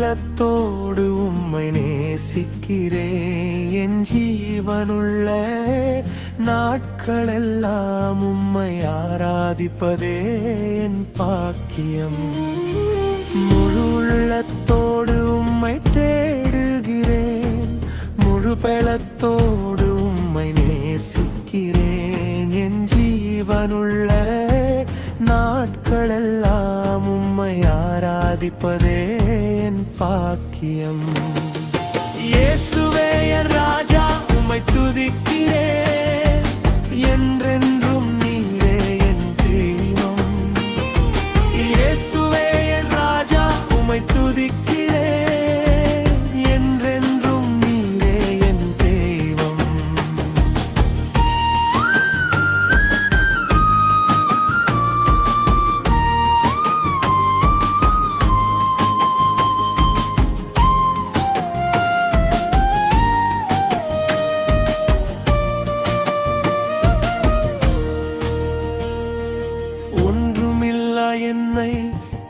உள்ளத்தோடு உம்மை நேசிக்கிறேன். என் ஜீவனுள்ள நாட்களெல்லாம் உம்மை ஆராதிப்பதே என் பாக்கியம். முழு உள்ளத்தோடு உம்மை தேடுகிறேன், முழு பலத்தோடு உம்மை நேசிக்கிறேன். என் ஜீவனுள்ள நாட்களெல்லாம் உம்மை ஆராதிப்பதே என் பாக்கியம். இயேசுவே என் ராஜா, உம்மை துதிக்கிறேன். என்றென்றும் நீரே என் தெய்வம். இயேசுவே என் ராஜா, உம்மை துதிக்கிறேன். என்றென்றும் நீரே என் தெய்வம். என்னை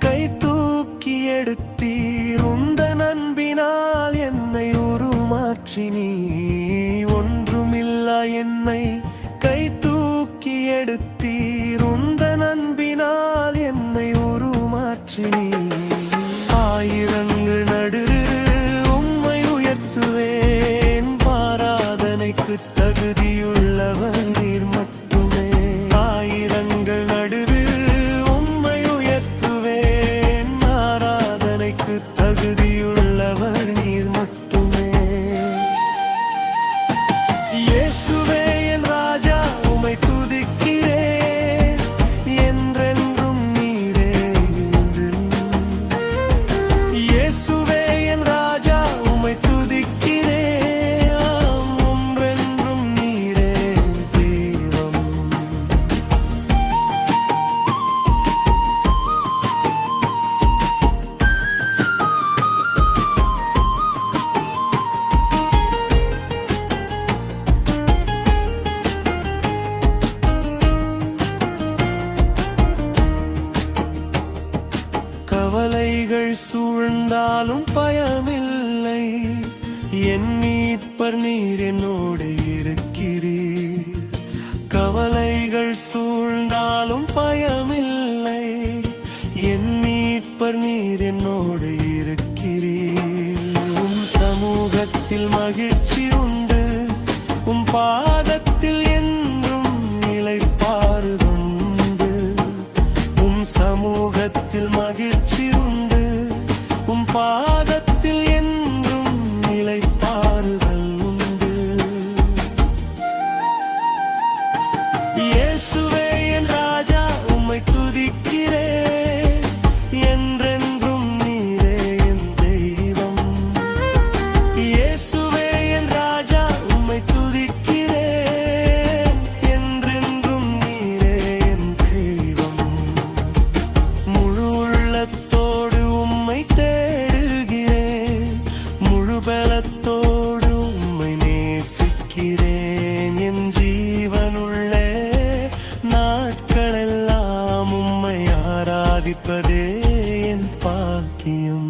கை தூக்கி எடுத்தீர், உந்தன் அன்பினால் என்னை உருமாற்றினீர். ஒன்றுமில்லா என்னை கை தூக்கி எடுத்தீர், உந்தன் அன்பினால் என்னை உருமாற்றினீர். ஆயிரங்கள் நடுவில் உம்மை உயர்த்துவேன், ஆராதனைக்கு தகுதியுள்ளவர் நீர் மட்டுமே. ஆயிரங்கள் நடுவில் தகுதியுள்ளவர் நீர் மட்டுமே. இயேசுவே என் ராஜா, உம்மை துதிக்கிறேன். என்றென்றும் நீரே. இயேசுவே என் ராஜா, உம்மை துதிக்கிறேன். ஒன்றென்றும் நீரே தெய்வம். கவலைகள் சூழ்ந்தாலும் பயமில்லை, என் மீட்பர் நீர் என்னோடு இருக்கிறீர். கவலைகள் சூழ்ந்தாலும் பயமில்லை, என் மீட்பர் நீர் என்னோடு இருக்கிறீர். உம் சமூகத்தில் மகிழ்ச்சி உண்டு, உம் பாதத்தில் என்றும் இளைப்பாறுதுண்டு. உம் சமூகத்தில் மகிழ்ச்சி உண்டு, உம் பாதத்தில் என்றும் இளைப்பாறுதல் உண்டு. இயேசுவே என் ராஜா, உம்மை துதிக்கிறேன். என்றென்றும் நீரே என் தெய்வம். இயேசுவே என் ராஜா, உம்மை துதிக்கிறேன். என்றென்றும் நீரே என் தெய்வம். முழு உள்ளத்தோடு உம்மை தேடுகிறேன், முழு பலத்தோடு உம்மை நேசிக்கிறேன். என் ஜீவனுள்ள நாட்களெல்லாம் உம்மை ஆராதிப்பதே என் பாக்கியம்.